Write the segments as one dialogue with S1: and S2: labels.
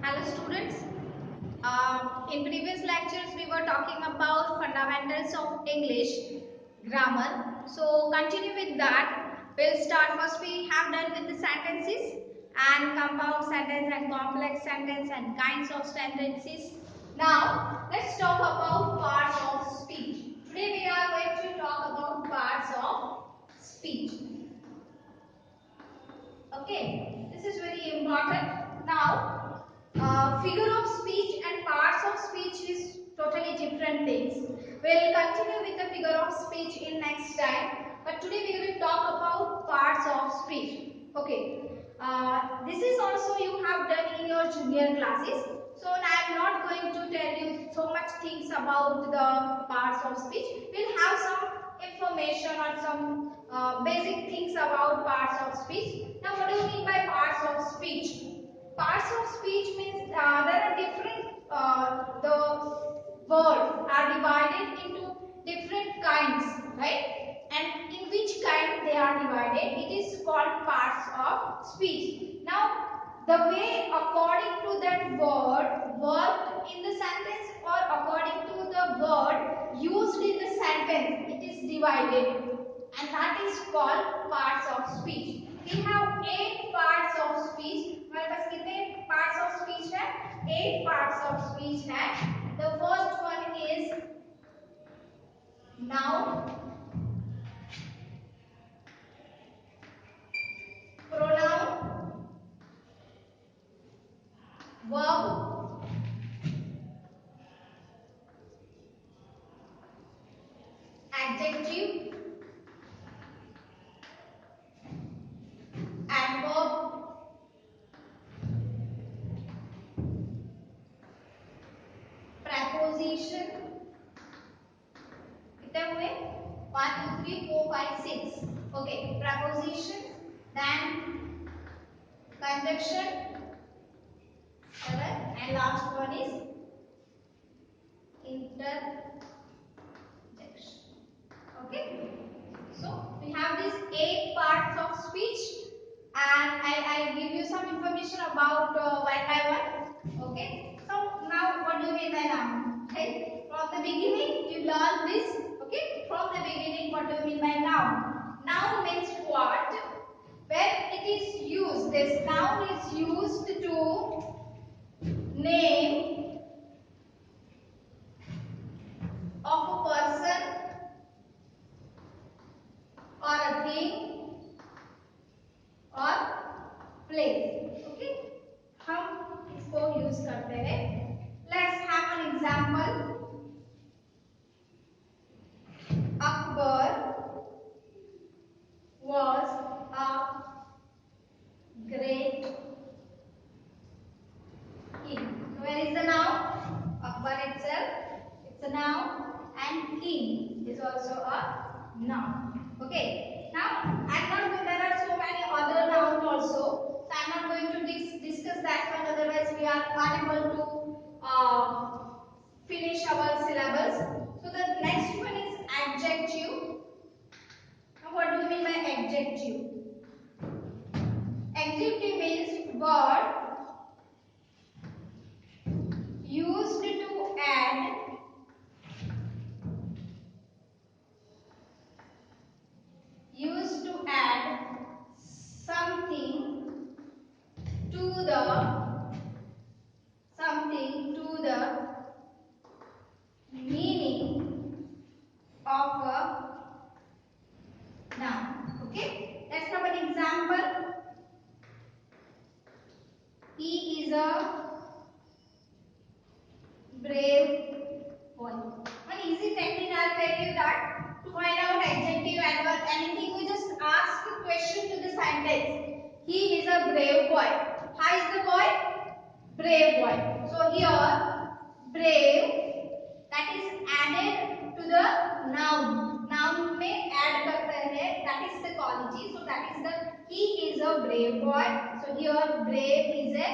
S1: Hello students. In previous lectures we were talking about fundamentals of English grammar. So continue with that. We'll start. First we have done with the sentences and compound sentence and complex sentence and kinds of sentences. Now let's talk about parts of speech. Today we are going to talk about parts of speech. Okay, this is very important. Now figure of speech and parts of speech is totally different things. We'll continue with the figure of speech in next time. But today we will talk about parts of speech. Okay. This is also you have done in your junior classes. So I am not going to tell you so much things about the parts of speech. We'll have some information or some basic things about parts of speech. Now what do you mean by parts of speech? Parts of speech means there are different, the words are divided into different kinds, right? And in which kind they are divided, it is called parts of speech. Now, the way according to that word worked in the sentence or according to the word used in the sentence, it is divided, and that is called parts of speech. We have 8 parts of speech. हमारे पास कितने parts of speech है? 8 parts of speech है. The first one is noun, pronoun, verb, adjective, adverb, preposition. कितने हुए? 1, 2, 3, 4, 5, 6. Okay, preposition, then conjunction, 7, and last one is interjection. Okay, so we have these 8 parts of speech, and I give you some information about one by one. Okay, so now what do you mean by noun? Right, from the beginning you learn this. Okay, from the beginning what do you mean by noun? Noun means what? When it is used, this noun is used to name of a person or a thing or place. Okay, हम इसको use करते हैं. Let's have an example. Akbar was a great king. So where is the noun? Akbar itself, it's a noun, and king is also a noun. Okay. Now I'm not going. There are so many other nouns also. So I'm not going to discuss that one. Otherwise, we are unable to finish our syllabus. So the next one is adjective. Now what do you mean by adjective? Adjective means word used to add something to the meaning of a noun. Okay, let's have an example. He is a brave boy. One easy technique I'll tell you that to find out adjective, adverb, anything, we just ask a question to the sentence. He is a brave boy. How is the boy? Brave boy. So here, brave, that is added to the noun. Noun में add करते हैं. That is the quality. So that is the he is a brave boy. So here, brave is a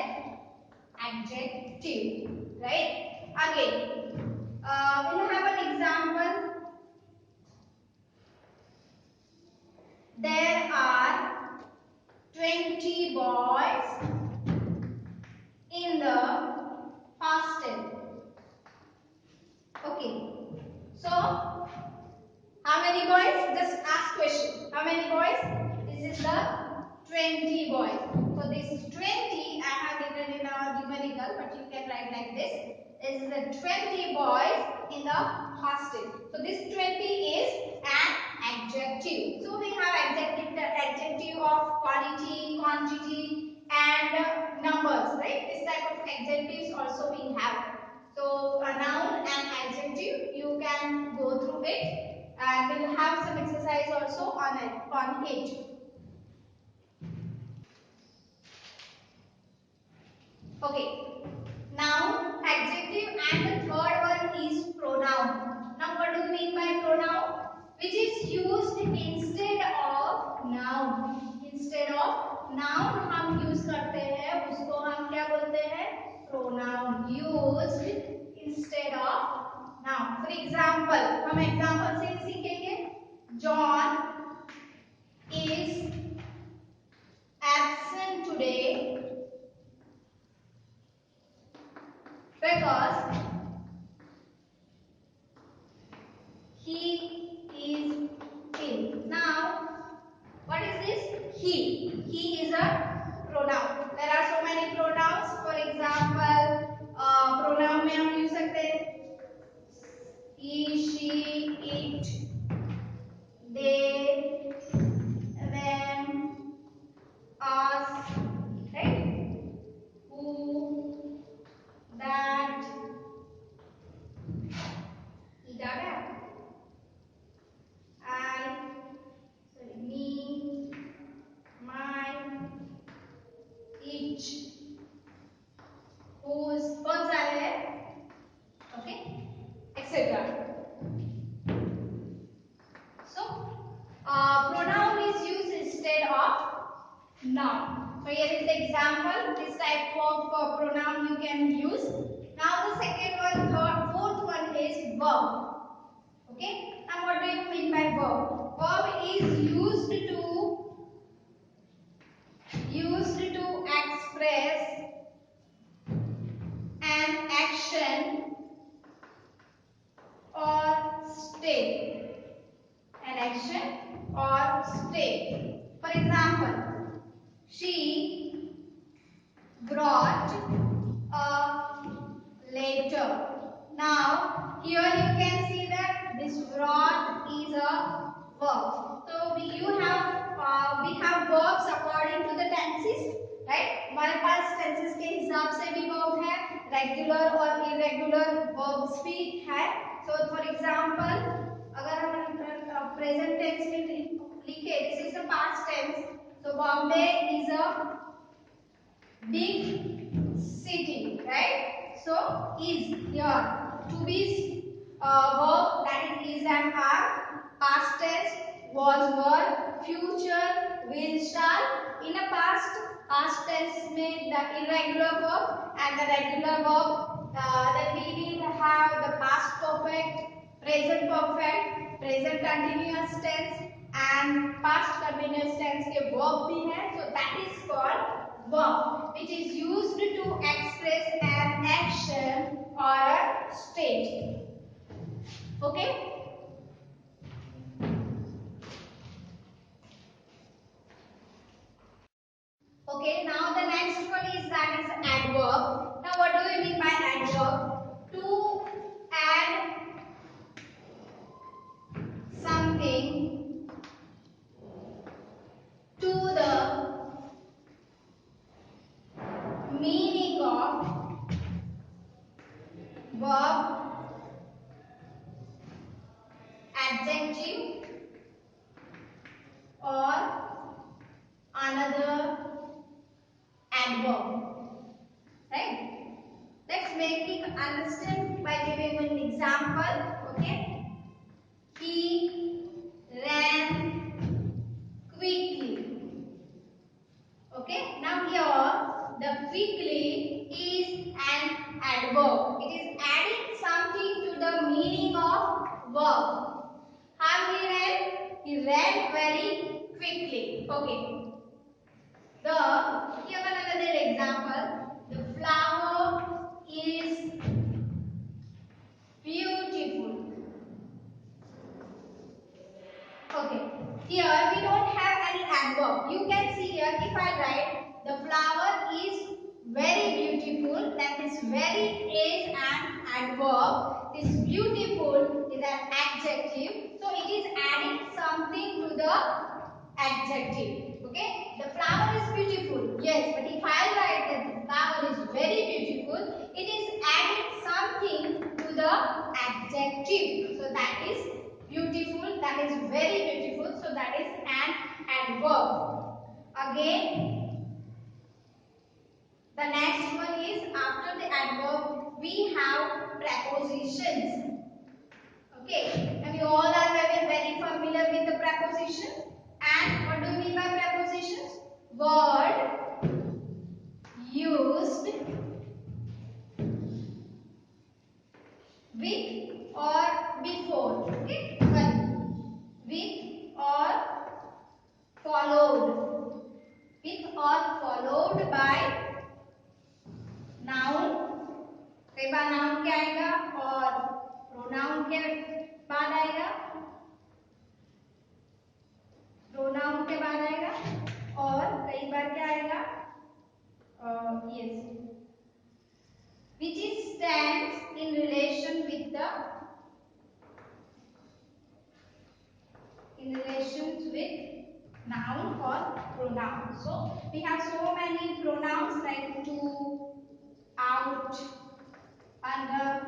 S1: adjective. Right? Again, we'll have an example. There are 20 boys in the is the 20 boys in the hostel. So this 20 is an adjective. So we have adjective of quality, quantity, and numbers, right? This type of adjectives also we have. So a noun and adjective, you can go through it, and we'll have some exercise also on it. Okay. Noun, adjective, and the third one is pronoun. Now what do we mean by pronoun? Which is used instead of noun. Instead of noun हम use करते हैं, उसको हम क्या बोलते हैं? Pronoun. Used instead of noun. For example, हम example से सीखेंगे. John is absent today because he is ill. Now, what is this? He. He is a pronoun. There are so many pronouns. For example, pronoun में हम use सकते हैं he, she, it, they, them, us, right? Who, that, I, sorry, me, my, each, whose, कौन सा है? Okay, etc. So, pronoun is used instead of noun. So here is the example. This type of pronoun you can use. Now the second one, third, fourth one is verb. Okay. Now what do you mean by verb? Verb is used to express an action or state. An action or state. For example, she brought a letter. Now, here you can see that this brought is a verb. So we have verbs according to the tenses, right? हमारे पास tenses के हिसाब से भी verb है, regular और irregular verbs भी है. So for example, अगर हम present tense में लिखे, this is the past tense. So Bombay is a big city, right? So is here to be verb, that is and are. Past tense was, were, future will, shall. In a past tense में the irregular verb and the regular verb. Then we will have the past perfect, present continuous tense and past continuous tense के verb भी है. So that is called verb, which is used to express an action or a state. Okay? Okay, now the next one is adverb. Now what do we mean by adverb? To add something to the meaning of verb, adjective or another adverb. Right? Let's make it understand by giving an example. Okay? He ran quickly. Okay? Now here the quickly is an adverb. It is adding something to the meaning of verb. How he ran? He ran very quickly. Okay. Here another example. The flower is beautiful. Okay. Here we don't have any adverb. You can see here if I write the flower is very beautiful, then this very is an adverb. This beautiful is an adjective. So it is adding something to the adjective. Okay, the flower is beautiful. Yes, but if I write that the flower is very beautiful, it is adding something to the adjective. So that is beautiful, that is very beautiful. So that is an adverb. Again, the next one is after the adverb we have prepositions. Okay, and you all are very familiar with the preposition. And what do you mean by prepositions? Word used with or before. Okay, one with or followed, with or followed by noun. कई बार noun क्या आएगा और pronoun के बाद आएगा, pronoun के बाद आएगा और कई बार क्या आएगा, yes, which is stands in relation with the, in relations with noun or pronoun. So we have so many pronouns like to, out, under,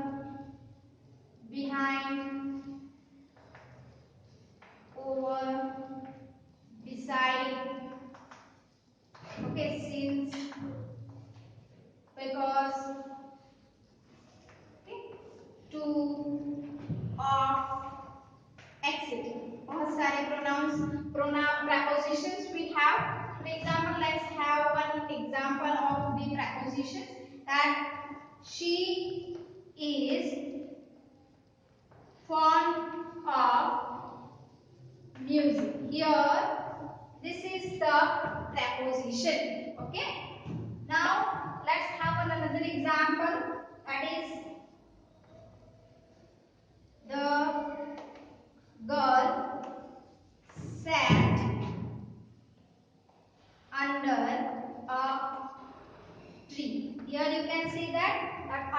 S1: behind, over, beside, okay, since, because, okay, to, of, etc. बहुत सारे pronoun prepositions we have. For example, let's have one example of the preposition, that she is fond of music. Here this is the preposition. Okay, now let's have another example, that is the girl sat under a tree. Here you can see that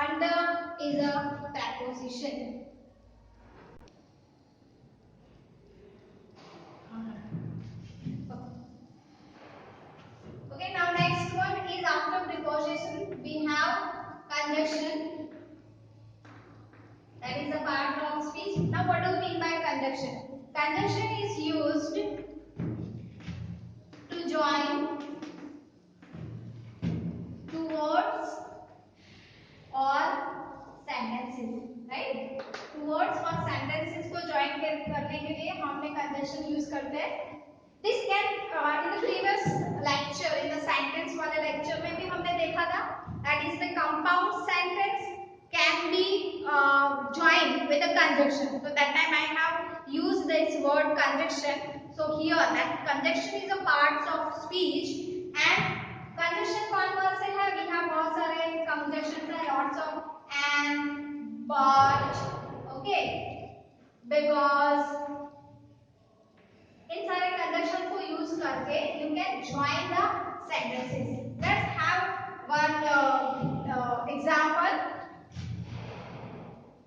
S1: under is a preposition. Okay, now next one is after preposition we have conjunction. That is a part of speech. Now what do we mean by conjunction? Conjunction is used to join two words or sentences, right? Two words or sentences को join करने के लिए हमने conjunction use करते हैं. This can in the previous lecture, in the sentence वाले lecture में भी हमने देखा था, that is the compound sentence can be joined with a conjunction. So that time I have used this word conjunction. So here that conjunction is a part of speech, and conjunction कौन कौन से हैं? We have बहुत सारे conjunctions हैं, lots of and, but, okay, because, इन सारे conjunction को use करके you can join the sentences. Let's have one example.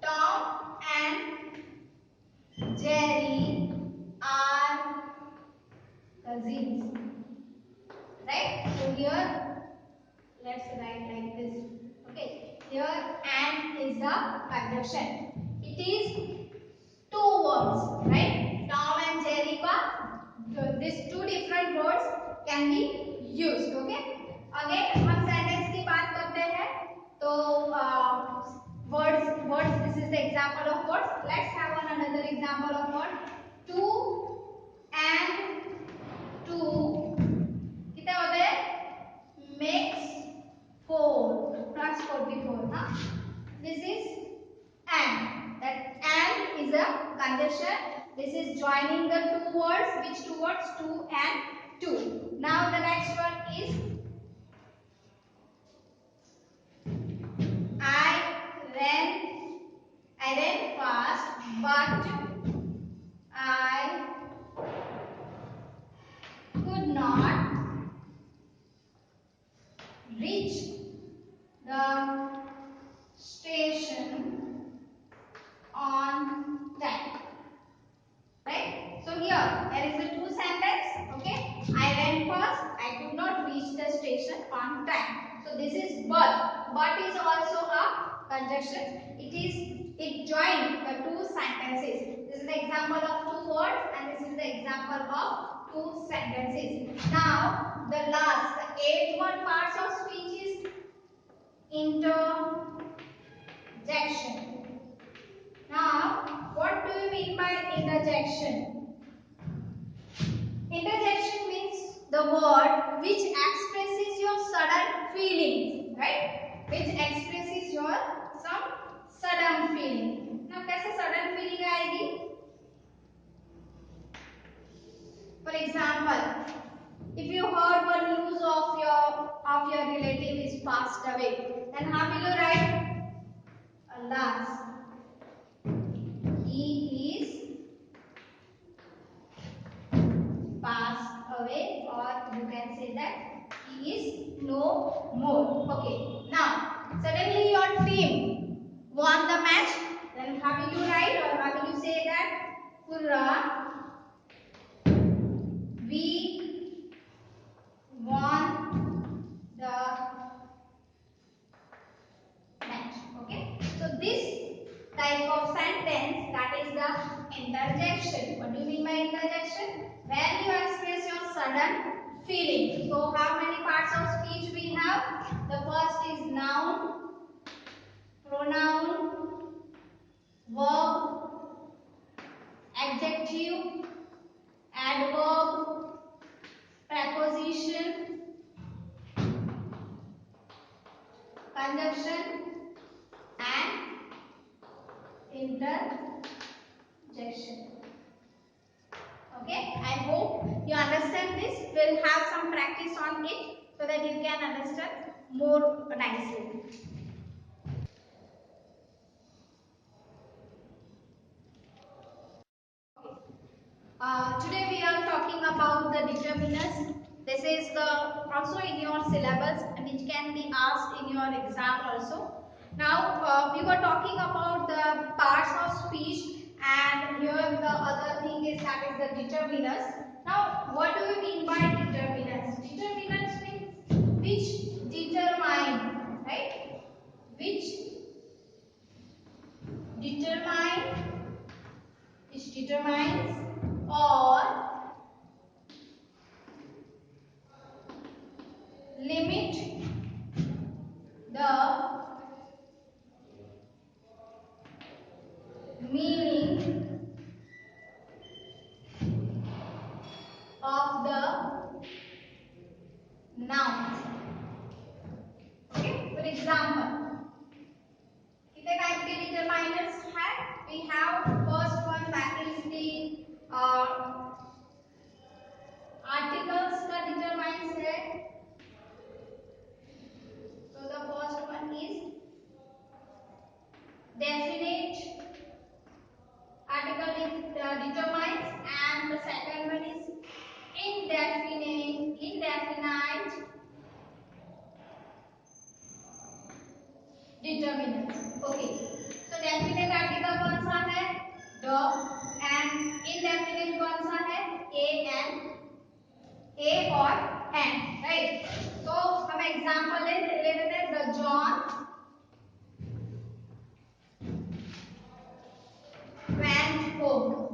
S1: Tom and Jerry are cousins, right? So here let's write like this. Okay, here and is the conjunction. It is two words, right? Tom and Jerry का these two different words can be used. Okay, again हम sentence की बात करते हैं तो words, this is the example of words. Let's have another example of word. Two and two कितने होते हैं? Makes 4 plus 44. Huh? This is and. That and is a conjunction. This is joining the two words. Which two words? Two and two. Now the next one is I ran fast, but I could not reach the station on time. Right? So here there is a two sentence. Okay, I went first. I could not reach the station on time. So this is but. But is also a conjunction. It joined the two sentences. This is the example of two words and this is the example of two sentences. Now the last, the eighth one parts of speech is interjection. Now what do you mean by interjection? Interjection means the word which expresses your sudden feelings, right? Which expresses your some sudden feeling. Now कैसे sudden feeling आएगी? For example, if you heard one news of your relative is passed away, then how will you write? Alas, he is passed away, or you can say that he is no more. Okay. Now, suddenly your team won the match. Then how will you write, or how will you say that? Hurrah! We won the match. Okay. So this type of sentence, that is the interjection. What do you mean by interjection? When you express your sudden feeling. So how many parts of speech we have? The first is noun, pronoun, verb, adjective, adverb, preposition, conjunction and interjection. Okay, I hope you understand this. We'll have some practice on it so that you can understand more nicely. Today we are talking about the determinants. This is the also in your syllabus and which can be asked in your exam also. Now we were talking about the parts of speech, and here the other thing is that is the determinants. Now what do we mean by determinants? Determinants means which determine, right? Which determines or limit the meaning of the noun. Okay, for example, कितने type के determinants हैं? We have first one, that is the articles का determinants है. So the first one is definite article is determines, and the second one is indefinite determinants. Okay, so definite article कौन सा है? The, and indefinite कौन सा है? A और N, right? So हम example ले लेते हैं. The John went home.